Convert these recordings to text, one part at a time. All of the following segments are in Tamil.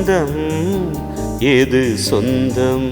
பந்தம் எது சொந்தம்?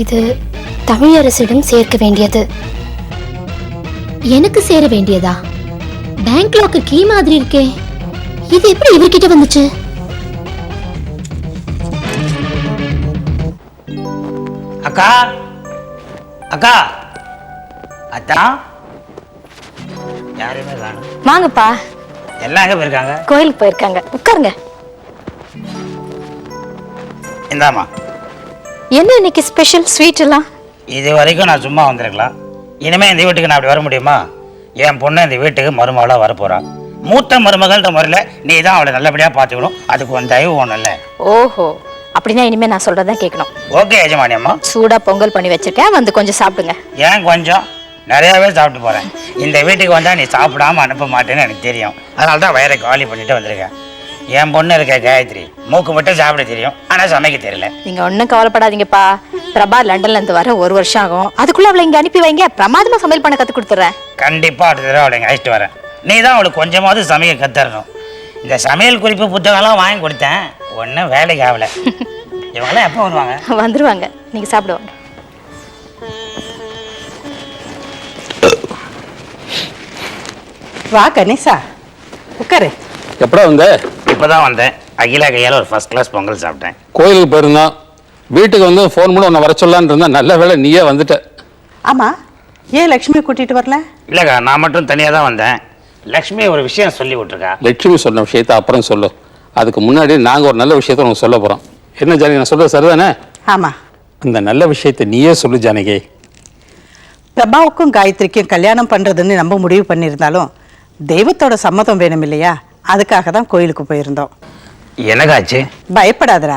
இது தமிழரசிடம் சேர்க்க வேண்டியது. எனக்கு சேர வேண்டியதா? பேங்க் லாக்கர் கீ மாதிரி இருக்கே, இது எப்படி இவர்கிட்ட வந்துச்சு? அக்கா அக்கா அத்தா யாருமே காணும். வாங்கப்பா. எல்லாம் எங்க போயிருக்காங்க? கோயிலுக்கு போயிருக்காங்க. உட்காருங்க. இந்தாமா. என்ன இன்னைக்கு ஸ்பெஷல் ஸ்வீட் எல்லாம்? இது வரைக்கும் நான் சும்மா வந்திருக்கலாம். இனிமே இந்த வீட்டுக்கு நான் அப்படி வர முடியுமா? என் பொண்ணு இந்த வீட்டுக்கு மருமகளா வரப்போறான். மூத்த மருமகள்ன்ற முறையில் நீ தான் அவளை நல்லபடியா பார்த்துக்கணும். அதுக்கு ஒரு தயவு ஒண்ணுல்ல. ஓஹோ, அப்படின்னா இனிமே நான் சொல்றதான் கேட்கணும். ஓகே எஜமானி அம்மா. சூடா பொங்கல் பண்ணி வச்சிருக்கேன், வந்து கொஞ்சம் சாப்பிடுங்க. ஏன் கொஞ்சம்? நிறையாவே சாப்பிட்டு போறேன். இந்த வீட்டுக்கு வந்தா நீ சாப்பிடாம அனுப்ப மாட்டேன்னு எனக்கு தெரியும். அதனால தான் வயிறை காலி பண்ணிட்டு வந்திருக்கேன். என் பொண்ணு இருக்க காயத்ரி மூக்கு மட்டும் சாப்பிட தெரியும், ஆனா சமைக்க தெரியல. நீங்க ஒன்னும் கவலைப்படாதீங்கப்பா. பிரபா லண்டன்ல இருந்து வர 1 வருஷம் ஆகும். அதுக்குள்ள அவளை இங்க அனுப்பி வைங்க, பிரமாதமா சமையல் பண்ண கத்து கொடுத்துறேன். கண்டிப்பா அடுத்த தடவை அவளை அழைச்சிட்டு வரேன். நீ தான் அவளுக்கு கொஞ்சமாவது சமைக்க கத்துறணும். இந்த சமையல் குறிப்பு புத்தகம்லாம் வாங்கி கொடுத்தேன், ஒன்றும் வேலைக்கு ஆகல. இவங்களாம் எப்போ வருவாங்க? வந்துருவாங்க, நீங்க சாப்பிடுவாங்க. வா கணேசா, உட்காரு. எப்படா வந்த? இப்போதான் வந்தேன். அகிலா கையால் ஒரு ஃபர்ஸ்ட் கிளாஸ் பொங்கல் சாப்பிட்டேன். கோயிலுக்கு போயிருந்தோம். வீட்டுக்கு வந்து ஃபோன் பண்ணி உன்னை வர சொல்லலான்னு இருந்தா, நல்ல வேலை நீயே வந்துட்ட. ஆமா, ஏன் லக்ஷ்மி கூட்டிட்டு வரல? இல்லைக்கா, நான் மட்டும் தனியாக தான் வந்தேன். லக்ஷ்மி ஒரு விஷயம் சொல்லி விட்டுருக்கா. லட்சுமி சொன்ன விஷயத்த அப்புறம் சொல்லு. அதுக்கு முன்னாடி நாங்கள் ஒரு நல்ல விஷயத்த உனக்கு சொல்ல போகிறோம். என்ன ஜானகி, நான் சொல்கிறது சரிதானே? ஆமா, அந்த நல்ல விஷயத்தை நீயே சொல்லு ஜானகி. பிரபாவுக்கும் காயத்ரிக்கும் கல்யாணம் பண்றதுன்னு நம்ம முடிவு பண்ணியிருந்தாலும் தெய்வத்தோட சம்மதம் வேணும் இல்லையா? அதுக்காக தான் கோயிலுக்கு போயிருந்தோம். எனக்காச்சு? பயப்படாதடா,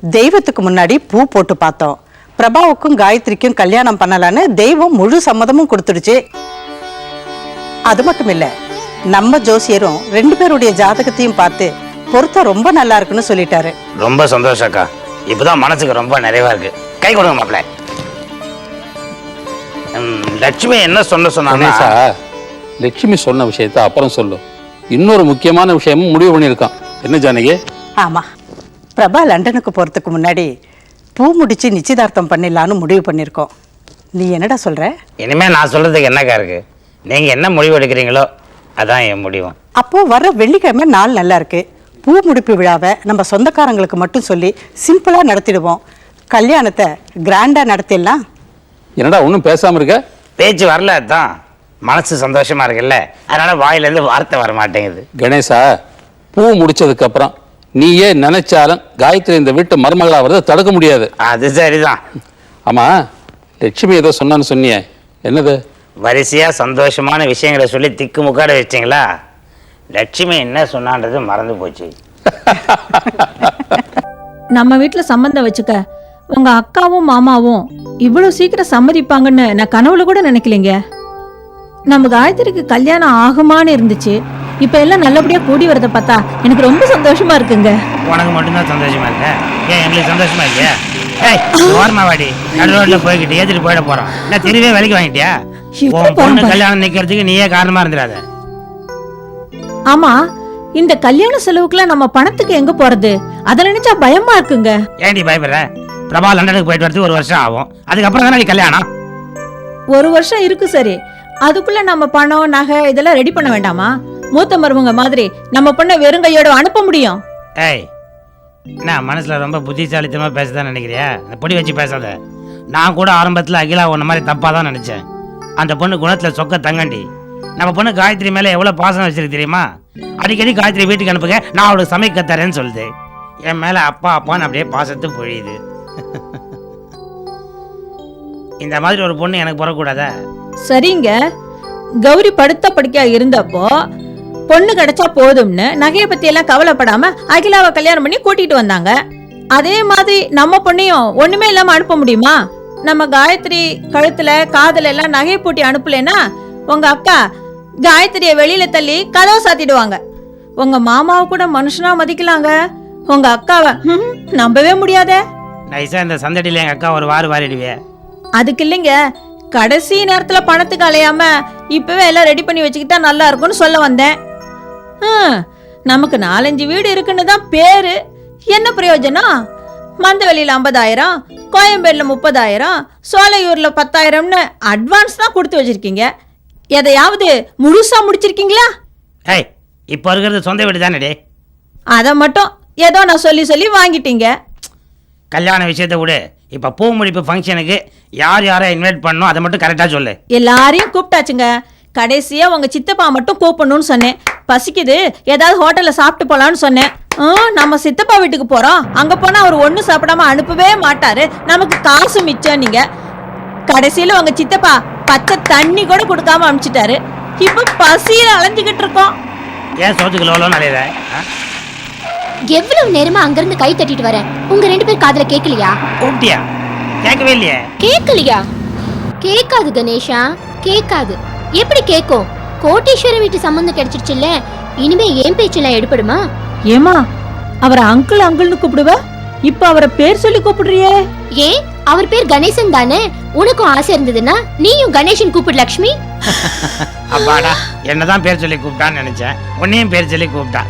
தெய்வத்துக்கு முன்னாடி பூ போட்டு பார்த்தோம். பிரபாவுக்கும் காயத்ரிக்கும் கல்யாணம் பண்ணலான்னு தெய்வம் முழு சம்மதமும் கொடுத்துடுச்சு. அது மட்டும் இல்ல, நம்ம ஜோசியரும் 2 பேருடைய ஜாதகத்தையும் பார்த்து பொருத்தம் ரொம்ப நல்லா இருக்குன்னு சொல்லிட்டாரு. ரொம்ப சந்தோஷம் அக்கா. இப்பதான் மனசுக்கு ரொம்ப நிறைவா இருக்கு. கை கொடுங்க மாப்பிள்ள. லட்சுமி என்ன சொன்னா லட்சுமி சொன்ன விஷயத்த அப்புறம் சொல்லு. இன்னொரு முக்கியமான விஷயமும் முடிவு பண்ணியிருக்கான். என்ன ஜானகி? ஆமா, பிரபா லண்டனுக்கு போறதுக்கு முன்னாடி பூ முடிச்சு நிச்சயதார்த்தம் பண்ணிடலான்னு முடிவு பண்ணியிருக்கோம். நீ என்னடா சொல்ற? இனிமே நான் சொல்றதுக்கு என்னக்கா இருக்கு? நீங்க என்ன முடிவு எடுக்கிறீங்களோ அதான் என் முடிவும். அப்போ வர வெள்ளிக்கிழமை நாள் நல்லா இருக்கு. பூ முடிப்பு விழாவை நம்ம சொந்தக்காரங்களுக்கு மட்டும் சொல்லி சிம்பிளா நடத்திடுவோம். கல்யாணத்தை கிராண்டா நடத்திடலாம். என்னடா ஒன்றும் பேசாம இருக்க? பேச்சு வரல, தான் மனசு சந்தோஷமா இருக்குல்ல, அதனால வாயிலேருந்து வார்த்தை வர மாட்டேங்குது. கணேசா, பூ முடிச்சதுக்கு அப்புறம் நீயே நினைச்சாலும் காயத்ரி இந்த வீட்டு மருமகளா வரதை தடுக்க முடியாது. அது சரிதான். ஆமா, லட்சுமி ஏதோ சொன்னான்னு சொன்னியே, என்னது? வரிசையா சந்தோஷமான விஷயங்களை சொல்லி திக்கு முக்காட வச்சிங்களா? லட்சுமி என்ன சொன்னான்றது மறந்து போச்சு. நம்ம வீட்டுல சம்பந்தம் வச்சுக்க உங்க அக்காவும் மாமாவும் இவ்வளவு சீக்கிரம் சம்மதிப்பாங்கன்னு நான் கனவுல கூட நினைக்கலைங்க. நம்ம காயத்ரிக்கு கல்யாணம் ஆகுமான்னு இருந்துச்சு. இப்ப எல்லாம் நல்லபடியா கூடி வரத பார்த்தா எனக்கு ரொம்ப சந்தோஷமா இருக்குங்க. உனக்கு மட்டும்தான் சந்தோஷமா இருக்க? ஏன் எங்களுக்கு சந்தோஷமா இல்லையா? ஓரமா வாடி, நடு ரோட்ல போய்கிட்டு ஏத்திட்டு போயிட போறோம். நான் தெரியவே வேலைக்கு வாங்கிட்டியா? உன் பொண்ணு கல்யாணம் நிக்கிறதுக்கு நீயே காரணமா இருந்துடாத. ஆமா, இந்த கல்யாண செலவுக்குலாம் நம்ம பணத்துக்கு எங்க போறது? அத நினைச்சா பயமா இருக்குங்க. ஏன்டி பயப்படுற? பிரபா லண்டனுக்கு போயிட்டு வரதுக்கு 1 வருஷம் ஆகும். அதுக்கப்புறம் தானே நீ கல்யாணம். 1 வருஷம் இருக்கு சரி, அதுக்குள்ள நம்ம பணம் நகை இதெல்லாம் ரெடி பண்ண வேண்டாமா? மூத்த மருமங்க மாதிரி நம்ம பொண்ணை வெறுங்கையோட அனுப்ப முடியும்? ஏய், நான் மனசுல ரொம்ப புத்திசாலித்தனமா பேசதான் நினைக்கிறியா? இந்த பொடி வச்சு பேசாத. நான் கூட ஆரம்பத்தில் அகிலா ஒன்ன மாதிரி தப்பாக தான் நினச்சேன். அந்த பொண்ணு குணத்தில் சொக்க தங்கண்டி. நம்ம பொண்ணு காயத்ரி மேலே எவ்வளோ பாசம் வச்சிருக்கு தெரியுமா? அடிக்கடி காயத்ரி வீட்டுக்கு அனுப்புங்க, நான் அவளுக்கு சமைக்க தரேன்னு சொல்லுது. என் மேலே அப்பா அப்பான்னு அப்படியே பாசத்து பொழியுது. இந்த மாதிரி ஒரு பொண்ணு எனக்கு பிறக்கூடாதா? சரிங்க, கௌரி படுத்த படுக்கையா இருந்தப்போ பொண்ணு கிடைச்சா போதும்னு நகையை பத்தி எல்லாம் கவலைப்படாம அகிலாவை கல்யாணம் பண்ணி கூட்டிட்டு வந்தாங்க. அதே மாதிரி நம்ம பொண்ணையும் ஒண்ணுமே இல்லாம அனுப்ப முடியுமா? நம்ம காயத்ரி கழுத்துல காதல எல்லாம் நகையை போட்டி அனுப்பலன்னா உங்க அக்கா காயத்ரிய வெளியில தள்ளி கதவை சாத்திடுவாங்க. உங்க மாமாவை கூட மனுஷனா மதிக்கலாங்க, உங்க அக்காவை நம்பவே முடியாதே. நைஸா இந்த சந்தடியில எங்க அக்கா ஒரு வாரிடுவே. அதுக்கு இல்லைங்க, கடைசி நேரத்துல பணத்துக்கு அலையாம இப்பவே எல்லாம் ரெடி பண்ணி வச்சுக்கிட்டா நல்லா இருக்கும்னு சொல்ல வந்தேன். நமக்கு 4-5 வீடு இருக்குன்னு தான் பேரு, என்ன பிரயோஜனம்? மந்தவெளியில 50,000, கோயம்பேடுல 30,000, சோலையூர்ல 10,000ன்னு அட்வான்ஸ் தான் கொடுத்து வச்சிருக்கீங்க. எதையாவது முழுசா முடிச்சிருக்கீங்களா? ஏய், இப்போ இருக்கிறது சொந்த வீடு தானே. அதை மட்டும் ஏதோ நான் சொல்லி சொல்லி வாங்கிட்டீங்க. கல்யாண விஷயத்தை விடு. இப்போ பூ முடிப்பு ஃபங்க்ஷனுக்கு யார் யாரை இன்வைட் பண்ணணும் அதை மட்டும் கரெக்டாக சொல்லு. எல்லாரையும் கூப்பிட்டாச்சுங்க. கடைசியா உங்க சித்தப்பா மட்டும் கூப்பிடணும்னு சொன்னேன். பசிக்குது, ஏதாவது ஹோட்டல்ல சாப்பிட்டு போலான்னு சொன்னேன். நம்ம சித்தப்பா வீட்டுக்கு போறோம், அங்க போனா அவர் ஒண்ணு சாப்பிடாம அனுப்பவே மாட்டாரு, நமக்கு காசு மிச்சம். நீங்க கடைசியில உங்க சித்தப்பா பச்சை தண்ணி கூட கொடுக்காம அனுப்பிச்சிட்டாரு. இப்ப பசியில அலைஞ்சுக்கிட்டு இருக்கோம். ஏன் சோத்துக்கு லோலோன்னு அலையுற? எவ்வளவு நேரமா அங்கிருந்து கை தட்டிட்டு வரேன், உங்க 2 பேர் காதுல கேட்கலையா? கூப்பிட்டியா? கேட்கவே இல்லையே. கேட்கலையா? கேட்காது கணேஷா, கேட்காது. எப்படி கேட்கும்? கோட்டீஸ்வர வீட்டு சம்பந்தம் கிடைச்சிருச்சுல்ல, இனிமே ஏன் பேச்செல்லாம் எடுப்படுமா? ஏமா அவரை அங்கிள் அங்கிள்னு கூப்பிடுவ, இப்ப அவரை பேர் சொல்லி கூப்பிடுறியே? ஏன், அவர் பேர் கணேசன் தானே. உனக்கும் ஆசை இருந்ததுன்னா நீயும் கணேசன் கூப்பிடு லக்ஷ்மி. அப்பாடா, என்னதான் பேர் சொல்லி கூப்பிட்டான்னு நினைச்சேன், உன்னையும் பேர் சொல்லி கூப்பிட்டா.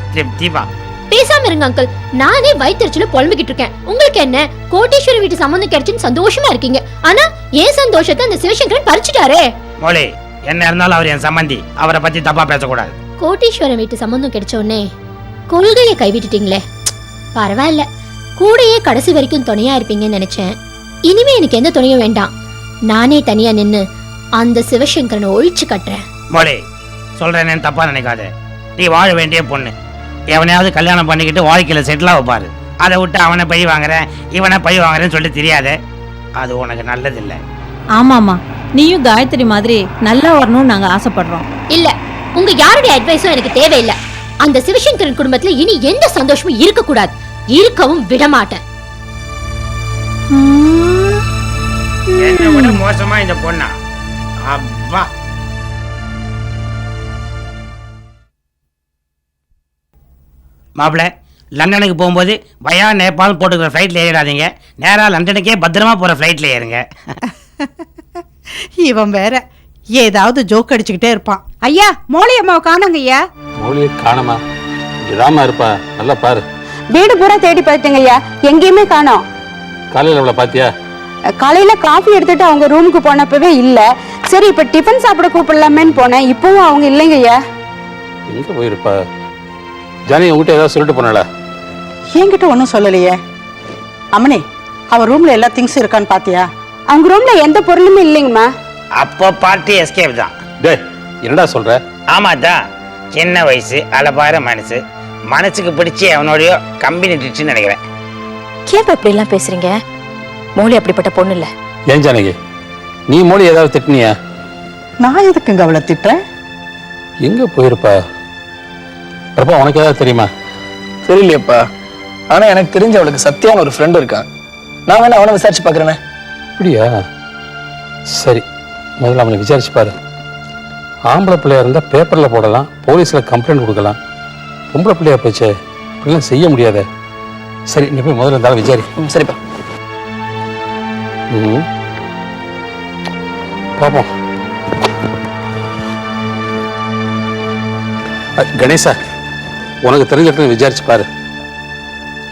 தீபா பேசாம இருங்க அங்கிள், நானே வயிற்றுல புலம்பிக்கிட்டு இருக்கேன். உங்களுக்கு என்ன, கோட்டீஸ்வர வீட்டு சம்பந்தம் கிடைச்சுன்னு சந்தோஷமா இருக்கீங்க. ஆனா ஏன் சந்தோஷத்தை அந்த சிவசங்கரன் பறிச்சுட்டாரே. மோளே, என்ன இருந்தாலும் அவர் என் சம்பந்தி, அவரை பத்தி தப்பா பேசக்கூடாது. கோட்டீஸ்வர வீட்டு சம்பந்தம் கிடைச்ச உடனே கொள்கையை கைவிட்டுட்டீங்களே. பரவாயில்ல, கூடையே கடைசி வரைக்கும் துணையா இருப்பீங்கன்னு நினைச்சேன். இனிமே எனக்கு எந்த துணையும் வேண்டாம், நானே தனியா நின்னு அந்த சிவசங்கரனை ஒழிச்சு கட்டுறேன். மோளே, சொல்றேன்னு தப்பா நினைக்காத. நீ வாழ வேண்டிய பொண்ணு. எவனையாவது கல்யாணம் பண்ணிக்கிட்டு வாழ்க்கையில செட்டில் ஆகப்பாரு. அதை விட்டு அவனை பழி வாங்குறேன் இவனை பழி வாங்குறேன்னு சொல்லி தெரியாத, அது உனக்கு நல்லதில்லை. ஆமாமா, நீயும் காயத்ரி மாதிரி நல்லா வரணும்னு நாங்க ஆசைப்படுறோம். இல்ல, உங்க யாருடைய அட்வைஸும் எனக்கு தேவையில்லை. அந்த சிவசங்கரன் குடும்பத்துல இனி எந்த சந்தோஷமும் இருக்க கூடாது, இருக்கவும் விட மாட்டேன். என்ன விட மோசமா இந்த பொண்ணா? அப்பா, மாப்பிள்ள, லண்டனுக்கு போகும்போது வயா நேபாள் போட்டுக்கிற ஃப்ளைட்டில் ஏறிடாதீங்க, நேராக லண்டனுக்கே பத்திரமா போகிற ஃப்ளைட்டில் ஏறுங்க. இவன் வேற ஏதாவது ஜோக் அடிச்சுக்கிட்டே இருப்பான். ஐயா, மோளி அம்மாவை காணுங்க ஐயா. மொழியை காணமா? இதாமா இருப்பா, நல்லா பாரு. வீடு பூரா தேடி பார்த்துங்க ஐயா, எங்கேயுமே காணோம். காலையில் அவளை பாத்தியா? காலையில காஃபி எடுத்துட்டு அவங்க ரூமுக்கு போனப்பவே இல்ல. சரி, இப்ப டிஃபன் சாப்பிட கூப்பிடலாமேன்னு போனேன், இப்பவும் அவங்க இல்லைங்க ஐயா. எங்க போயிருப்பா? ஜானி உங்ககிட்ட ஏதாவது சொல்லிட்டு போனாளா? என்கிட்ட ஒன்றும் சொல்லலையே. அம்மனி, அவ ரூம்ல எல்லா திங்ஸும் இருக்கான்னு பாத்தியா? அவங்க ரூம்ல எந்த பொருளுமே இல்லைங்கம்மா. அப்போ பார்ட்டி எஸ்கேப் தான். டேய், என்னடா சொல்ற? ஆமாதான், சின்ன வயசு அலபார மனசு, மனசுக்கு பிடிச்சி அவனோடய கம்பெனி டிச்சுன்னு நினைக்கிறேன். ஏன் இப்படி எல்லாம் பேசுறீங்க? மோலி அப்படிப்பட்ட பொண்ணு இல்ல. ஏன் ஜானகி, நீ மொழி ஏதாவது திட்டினியா? நான் எதுக்குங்க அவளை திட்டுறேன்? எங்க போயிருப்பா? பிரபா, உனக்கு ஏதாவது தெரியுமா? தெரியலையப்பா, ஆனா எனக்கு தெரிஞ்ச அவளுக்கு சத்தியான ஒரு ஃப்ரெண்ட் இருக்கான். நான் வேணா அவனை விசாரிச்சு பாக்குறேனே. அப்படியா? சரி, முதல்ல அவனை விசாரிச்சு பாரு. ஆம்பளை பிள்ளையா இருந்தா பேப்பர்ல போடலாம், போலீஸ்ல கம்ப்ளைண்ட் கொடுக்கலாம். பொம்பளை பிள்ளையா போச்சே, இப்படிலாம் செய்ய முடியாத. சரி, நீ போய் முதல்ல இருந்தாலும் விசாரி. சரிப்பா. பாப்போம். கணேசா, உனக்கு தெரிஞ்சிட்டு விசாரிச்சு பாரு.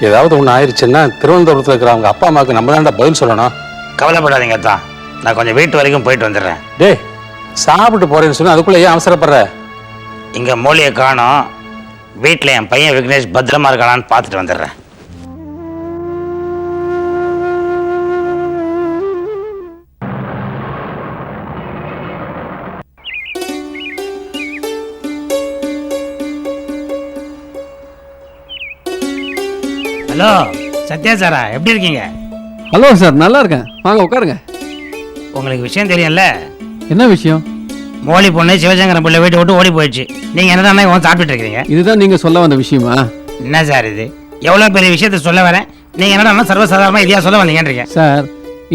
ஏதாவது ஒன்று ஆயிடுச்சுன்னா திருவனந்தபுரத்தில் இருக்கிற அவங்க அப்பா அம்மாவுக்கு நம்ம தான்டா பதில் சொல்லணும். கவலைப்படாதீங்க தான், நான் கொஞ்சம் வீட்டு வரைக்கும் போயிட்டு வந்துடுறேன். டேய், சாப்பிட்டு போறேன்னு சொன்னா அதுக்குள்ள ஏன் அவசரப்படுற? இங்கே மூலியை காணோம், வீட்டில் என் பையன் விக்னேஷ் பத்திரமா இருக்கானான்னு பார்த்துட்டு வந்துடுறேன். ஹலோ சத்யா சாரா, எப்படி இருக்கீங்க? ஹலோ சார், நல்லா இருக்கேன். வாங்க உட்காருங்க. உங்களுக்கு விஷயம் தெரியும்ல, என்ன விஷயம்? மோலி பொண்ணு சிவசங்கரன் பிள்ளை வீட்டை விட்டு ஓடி போயிடுச்சு. நீங்கள் என்னதான் இவன் சாப்பிட்டுட்டு இருக்கிறீங்க? இதுதான் நீங்க சொல்ல வந்த விஷயமா? என்ன சார் இது, எவ்வளோ பெரிய விஷயத்த சொல்ல வரேன், நீங்கள் என்னடா சர்வசாதாரணமாக இதையா சொல்ல வந்தீங்கன்றீங்க? சார்,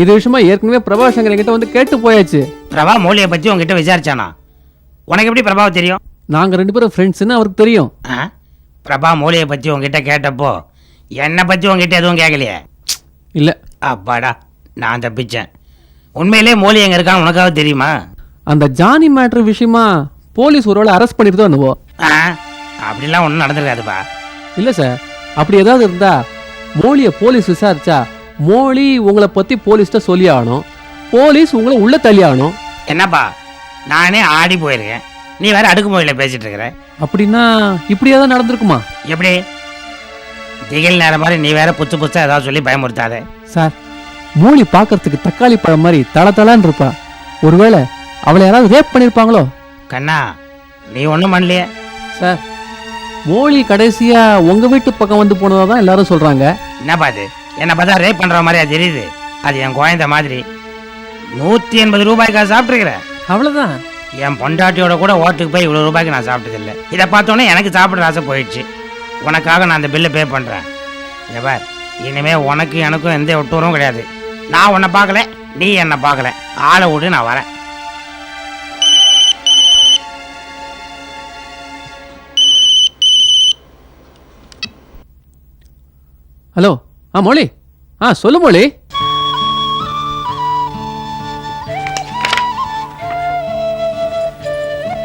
இது விஷயமா ஏற்கனவே பிரபாசங்கர் கிட்ட வந்து கேட்டு போயாச்சு. பிரபா மோலியை பற்றி உங்ககிட்ட விசாரிச்சானா? உனக்கு எப்படி பிரபாவை தெரியும்? நாங்க 2 பேரும் ஃப்ரெண்ட்ஸ்னு அவருக்கு தெரியும். ஆ? பிரபா மோலியை பற்றி உங்ககிட்ட கேட்டப்போ என்னை பற்றி உங்ககிட்ட எதுவும் கேட்கலையே? இல்ல. அப்பாடா, நான் தப்பிச்சேன். உண்மையிலே மோலி எங்கே இருக்கான்னு உனக்காவது தெரியுமா? அந்த ஜானி மேட்ரு விஷயமா போலீஸ் ஒருவேளை அரெஸ்ட் பண்ணிட்டு தான் என்னவோ. அப்படிலாம் ஒன்றும் நடந்துருக்காதுப்பா. இல்ல சார், அப்படி ஏதாவது இருந்தா மோலியை போலீஸ் விசாரிச்சா மோலி உங்களை பத்தி போலீஸ்ட்ட சொல்லி ஆகணும், போலீஸ் உங்களை உள்ள தள்ளி ஆகணும். என்னப்பா, நானே ஆடி போயிருக்கேன், நீ வேற அடுக்குமொழியில் பேசிட்டு இருக்கிற. அப்படின்னா இப்படி ஏதாவது நடந்திருக்குமா? எப்படி திகில் நேரம் மாதிரி நீ வேற புதுசு புதுசாக ஏதாவது சொல்லி பயமுறுத்தாத. சார், மோலி பார்க்கறதுக்கு தக்காளி பழம் மாதிரி தளதளன்னு இருப்பா. ஒருவேளை அவளை யாராவது ரேப் பண்ணியிருப்பாங்களோ? கண்ணா, நீ ஒன்றும் பண்ணலையே. சார், மோலி கடைசியா உங்க வீட்டு பக்கம் வந்து போனதா தான் எல்லாரும் சொல்றாங்க. என்னப்பா அது, என்னை பார்த்தா ரேப் பண்ணுற மாதிரியா தெரியுது? அது என் குழந்தை மாதிரி. 180 ரூபாய்க்கா சாப்பிட்ருக்கிற? அவ்வளவுதான். என் பொண்டாட்டியோட கூட ஓட்டுக்கு போய் இவ்வளோ ரூபாய்க்கு நான் சாப்பிட்டதில்லை. இதை பார்த்தோன்னே எனக்கு சாப்பிட்ற ஆசை போயிடுச்சு. உனக்காக நான் அந்த பில்லை பே பண்ணுறேன். எவர் இனிமே உனக்கு எனக்கும் எந்த ஒட்டுவரும் கிடையாது. நான் உன்னை பார்க்கல, நீ என்னை பார்க்கல. ஆளை விட்டு நான் வரேன். ஹலோ. மோலி. சொல்லு மோலி.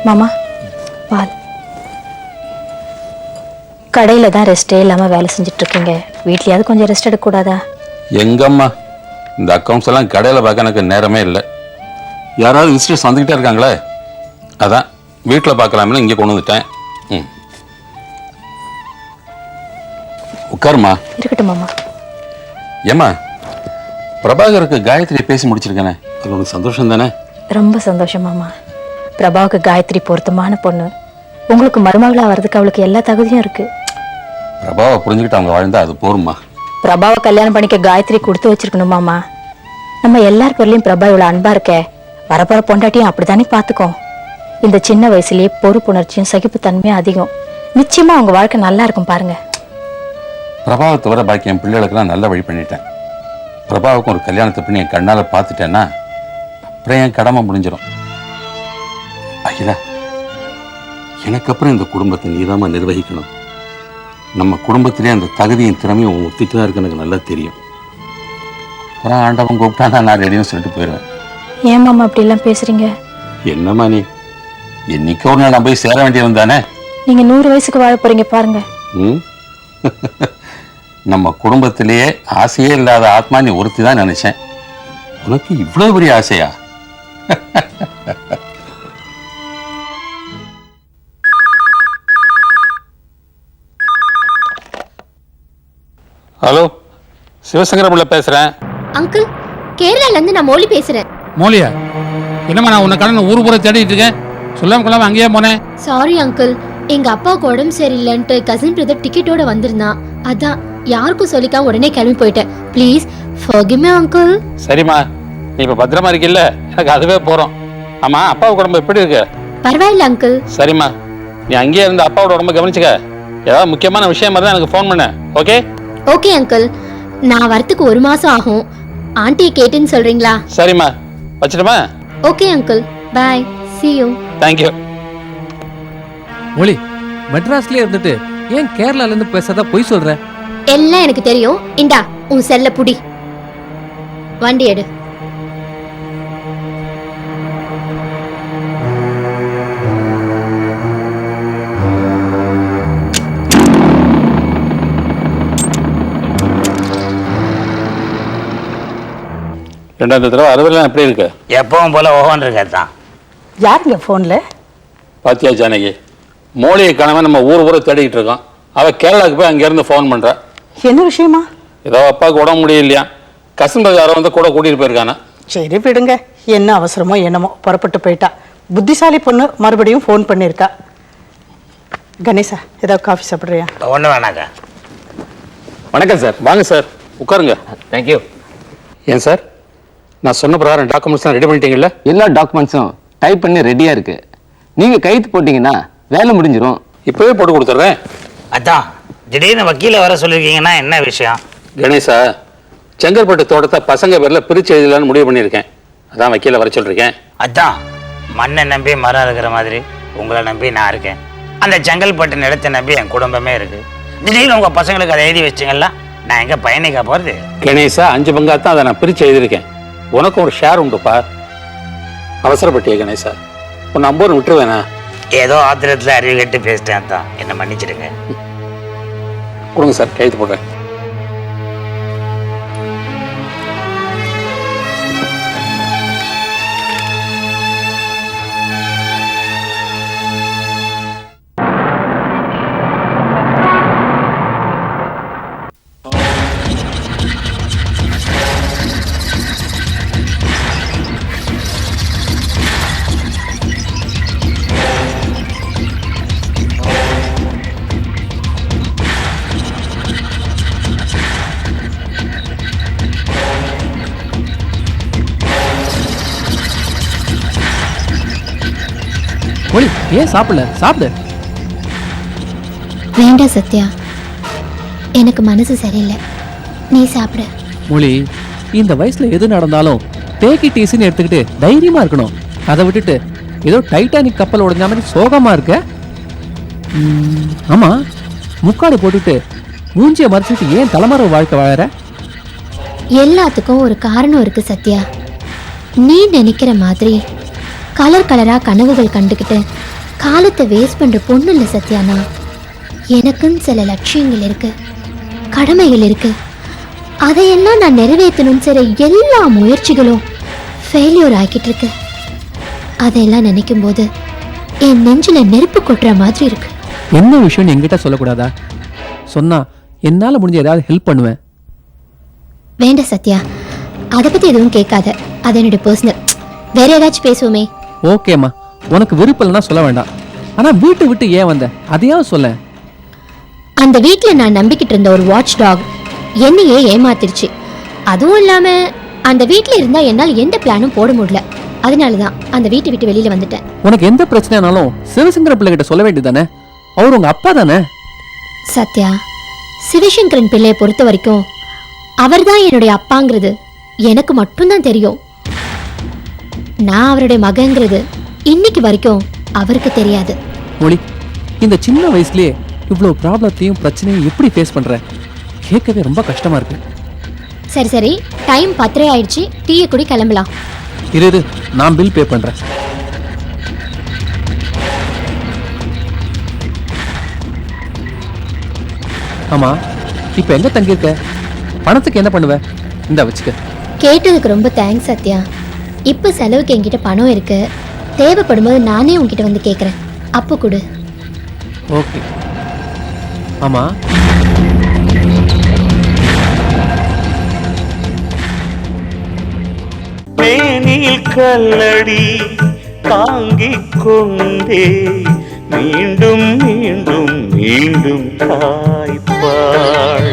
மாமா பால். கடையில் தான் ரெஸ்டே இல்லாமல் வேலை செஞ்சுட்டு இருக்கீங்க, வீட்லயாவது கொஞ்சம் ரெஸ்ட் எடுக்கக்கூடாதா? எங்கம்மா, இந்த அக்கௌண்ட்ஸ் எல்லாம் கடையில் பார்க்க எனக்கு நேரமே இல்லை. யாராவது விசிட்டர்ஸ் வந்துக்கிட்டே இருக்காங்களே, அதான் வீட்டில் பார்க்கலாமே இங்கே கொண்டு வந்துட்டேன். உட்காருமா. இருக்கட்டும் மாமா. ஏம்மா, பிரபாகருக்கு காயத்ரி பேசி முடிச்சிருக்கேனே, அது உனக்கு சந்தோஷம் தானே? ரொம்ப சந்தோஷம் மாமா. பிரபாவுக்கு காயத்ரி பொருத்தமான பொண்ணு. உங்களுக்கு மருமகளாக வர்றதுக்கு அவளுக்கு எல்லா தகுதியும் இருக்கு. பிரபாவை புரிஞ்சுக்கிட்டு அவங்க வாழ்ந்தா அது போருமா. பிரபாவை கல்யாணம் பண்ணிக்க காயத்ரி கொடுத்து வச்சிருக்கணும் மாமா. நம்ம எல்லார் பேர்லயும் பிரபா இவ்வளவு அன்பா இருக்க, வரப்போற பொண்டாட்டியும் அப்படித்தானே பாத்துக்கோ. இந்த சின்ன வயசுலயே பொறுப்புணர்ச்சியும் சகிப்புத்தன்மையும் அதிகம். நிச்சயமா அவங்க வாழ்க்கை நல்லா இருக்கும் பாருங்க. பிரபாவை தவிர பாக்கி என் பிள்ளைகளுக்கெல்லாம் நல்ல வழி பண்ணிட்டேன். பிரபாவுக்கும் ஒரு கல்யாணத்தை பண்ணி என் கண்ணால பார்த்துட்டேன்னா அப்புறம் என் கடமை முடிஞ்சிடும். அகிலா, எனக்கு அப்புறம் இந்த குடும்பத்தை நீதாம்மா நிர்வகிக்கணும். நம்ம குடும்பத்திலே அந்த தகுதியின் திறமையும் ஒத்திட்டு தான் இருக்கு, எனக்கு நல்லா தெரியும். அப்புறம் ஆண்டவன் கூப்பிட்டா நான் ரெடியும் சொல்லிட்டு போயிடுவேன். ஏன் மாமா அப்படி எல்லாம் பேசுறீங்க? என்னம்மா நீ, என்னைக்கு ஒரு நாள் நான் போய் சேர வேண்டியவன் தானே. நீங்க 100 வயசுக்கு வாழ போறீங்க பாருங்க. நம்ம குடும்பத்திலேயே ஆசையே இல்லாத ஆத்மா நீ ஒருத்தி தான் நினைச்சேன். உனக்கு இவ்வளவு பெரிய ஆசையா? ஹலோ, சிவசங்கர பிள்ளை பேசுறேன். அங்கிள், கேரளால இருந்து நான் மோலி பேசுறேன். மோலியா? என்னம்மா, நான் உன்னை கடனை ஊர் பூரா தேடிட்டு இருக்கேன், சொல்லாம கொள்ளாம அங்கேயே போனேன். சாரி அங்கிள், எங்க அப்பாவுக்கு உடம்பு சரியில்லைன்ட்டு கசின் பிரதர் டிக்கெட்டோட வந்திருந்தான். அதான் யாருக்கும் சொல்லிக்காம உடனே கிளம்பி போயிட்டேன். Please forgive me uncle. சரிம்மா, நீ இப்ப பத்திரமா இருக்கில்ல, எனக்கு அதுவே போறோம். ஆமா, அப்பாவுக்கு உடம்பு எப்படி இருக்கு? பரவாயில்ல அங்கிள். சரிம்மா, நீ அங்கேயே இருந்து அப்பாவோட உடம்பு கவனிச்சுக்க. ஏதாவது முக்கியமான விஷயம் இருந்தா எனக்கு ஃபோன் பண்ண. ஓகே? ஓகே அங்கிள், நான் வரத்துக்கு 1 மாசம் ஆகும். ஆண்டியை கேட்டுன்னு சொல்றீங்களா? சரிம்மா, வச்சிடுமா? Okay uncle, bye, see you. Thank you. Molly, மெட்ராஸ்லயே இருந்துட்டு ஏன் கேரளால இருந்து பேசாத பொய் சொல்ற? எல்லாம் எனக்கு தெரியும். இந்தா உன் செல்ல புடி, வண்டி எடு. ரெண்டாவது தடவை அறுபதுலாம் எப்படி இருக்கு? எப்பவும் போல ஓஹோன் இருக்காது தான். யாருங்க ஃபோன்ல? பாத்தியா ஜானகி, மோளியை காணாம நம்ம ஊரை தேடிக்கிட்டு இருக்கோம். அவள் கேரளாவுக்கு போய் அங்கேருந்து ஃபோன் பண்ணுறா. என்ன விஷயமா? ஏதோ அப்பாவுக்கு உடம்பு முடியலையா, கசன்பது யாரோ வந்து கூட கூட்டிகிட்டு போயிருக்கானா. சரி விடுங்க, என்ன அவசரமோ என்னமோ, புறப்பட்டு போயிட்டா. புத்திசாலி பொண்ணு மறுபடியும் ஃபோன் பண்ணியிருக்கா. கணேசா, ஏதாவது காஃபி சாப்பிட்றியா? ஒன்றும் வேணாக்கா. வணக்கம் சார். வாங்க சார், உட்காருங்க. தேங்க்யூ. ஏன் சார், நான் சொன்ன பிரகாரம் டாக்குமெண்ட்ஸ்லாம் ரெடி பண்ணிட்டீங்கல்ல? எல்லா டாக்குமெண்ட்ஸும் டைப் பண்ணி ரெடியாக இருக்கு. நீங்கள் கைத்து போட்டிங்கன்னா வேலை முடிஞ்சிடும். இப்போவே போட்டு கொடுத்துட்றேன். அதான் திடீர்னு வக்கீல வர சொல்லியிருக்கீங்கன்னா என்ன விஷயம்? கணேசா, செங்கல்பட்டு தோட்டத்தை பசங்க பேரில் பிரித்து எழுதலான்னு முடிவு பண்ணியிருக்கேன். அதான் வக்கீல வர சொல்லியிருக்கேன். அதான் மண்ணை நம்பி மரம் இருக்கிற மாதிரி உங்களை நம்பி நான் இருக்கேன். அந்த செங்கல்பட்டு நிலத்தை நம்பி என் குடும்பமே இருக்கு. திடீர்னு உங்கள் பசங்களுக்கு அதை எழுதி வச்சிங்கன்னா நான் எங்கே பயணிக்க போகிறது? கணேசா, 5 பங்காத்தான் அதை நான் பிரித்து எழுதியிருக்கேன். உனக்கு ஒரு ஷேர் உண்டுப்பா. அவசரப்பட்டிய கணேசா, உன்னை 50 விட்டுருவேனா? ஏதோ ஆத்திரத்தில் அறிவு கட்டு பேசிட்டேன் தான், என்னை மன்னிச்சிடுங்க. கொடுங்க சார், கையெழுத்து போடுறேன். மொழி, ஏன் சாப்பிடல? சாப்பிடு. வேண்டாம் சத்யா, எனக்கு மனசு சரியில்லை, நீ சாப்பிடு. மொழி, இந்த வயசுல எது நடந்தாலும் டேக் இட் ஈஸின்னு எடுத்துக்கிட்டு தைரியமா இருக்கணும். அதை விட்டுட்டு ஏதோ டைட்டானிக் கப்பல் உடைஞ்ச மாதிரி சோகமா இருக்க. ஆமா, முக்காடு போட்டுட்டு மூஞ்சிய மறைச்சிட்டு ஏன் தலைமறை வாழ்க்கை வாழற? எல்லாத்துக்கும் ஒரு காரணம் இருக்கு சத்யா. நீ நினைக்கிற மாதிரி கலர் கலரா கனவுகள் கண்டுக்கிட்டு காலத்தை வேஸ்ட் பண்ற பொண்ணு இல்லை சத்யானா. எனக்குன்னு சில லட்சியங்கள் இருக்கு, கடமைகள் இருக்கு. அதையெல்லாம் நான் நிறைவேற்றணும் செய்ற எல்லா முயற்சிகளும் ஃபெயிலியர் ஆகிட்டு இருக்கு. அதையெல்லாம் நினைக்கும் போது என் நெஞ்சில நெருப்பு கொட்டுற மாதிரி இருக்கு. என்ன விஷயம் என்கிட்ட சொல்லக்கூடாதா? சொன்னா என்னால முடிஞ்ச ஏதாவது ஹெல்ப் பண்ணுவேன். வேண்டாம் சத்யா, அதை பத்தி எதுவும் கேட்காத, அது என்னுடைய பர்சனல். வேற ஏதாச்சும் பேசுவோமே. ஓகேம்மா, உனக்கு விருப்பம் இல்லைன்னா சொல்ல வேண்டாம். ஆனா வீட்டு விட்டு ஏன் வந்த, அதையாவது சொல்ல. அந்த வீட்டுல நான் நம்பிக்கிட்டு இருந்த ஒரு வாட்ச் டாக் என்னையே ஏமாத்திருச்சு. அதுவும் இல்லாம அந்த வீட்டுல இருந்தா என்னால் எந்த பிளானும் போட முடியல. அதனாலதான் அந்த வீட்டை விட்டு வெளியில வந்துட்டேன். உனக்கு எந்த பிரச்சனைனாலும் சிவசங்கர பிள்ளை கிட்ட சொல்ல வேண்டியதானே? அவர் உங்க அப்பா தானே? சத்யா, சிவசங்கரன் பிள்ளையை பொறுத்த வரைக்கும் அவர்தான் என்னுடைய அப்பாங்கிறது எனக்கு மட்டும்தான் தெரியும். நான் அவருடைய மகங்கிறது இன்னைக்கு வரைக்கும் அவருக்கு தெரியாது. மொழி, இந்த சின்ன வயசுலயே இவ்வளவு ப்ராப்ளத்தையும் பிரச்சனையும் எப்படி ஃபேஸ் பண்ற? கேட்கவே ரொம்ப கஷ்டமா இருக்கு. சரி சரி, டைம் 10 ஆயிடுச்சு, டீயை குடி கிளம்பலாம். இரு, நான் பில் பே பண்றேன். ஆமா, இப்ப எங்க தங்கியிருக்க? பணத்துக்கு என்ன பண்ணுவ? இந்த வச்சுக்க. கேட்டதுக்கு ரொம்ப தேங்க்ஸ் சத்யா. இப்ப செலவுக்கு என்கிட்ட பணம் இருக்கு, தேவைப்படும்போது நானே உன்கிட்ட வந்து கேட்கறேன், அப்போ கொடு. ஓகே. ஆமா, மேனில் கல்லடி தாங்கிக் கொண்டே மீண்டும் மீண்டும் மீண்டும் தாய்ப்பாள்.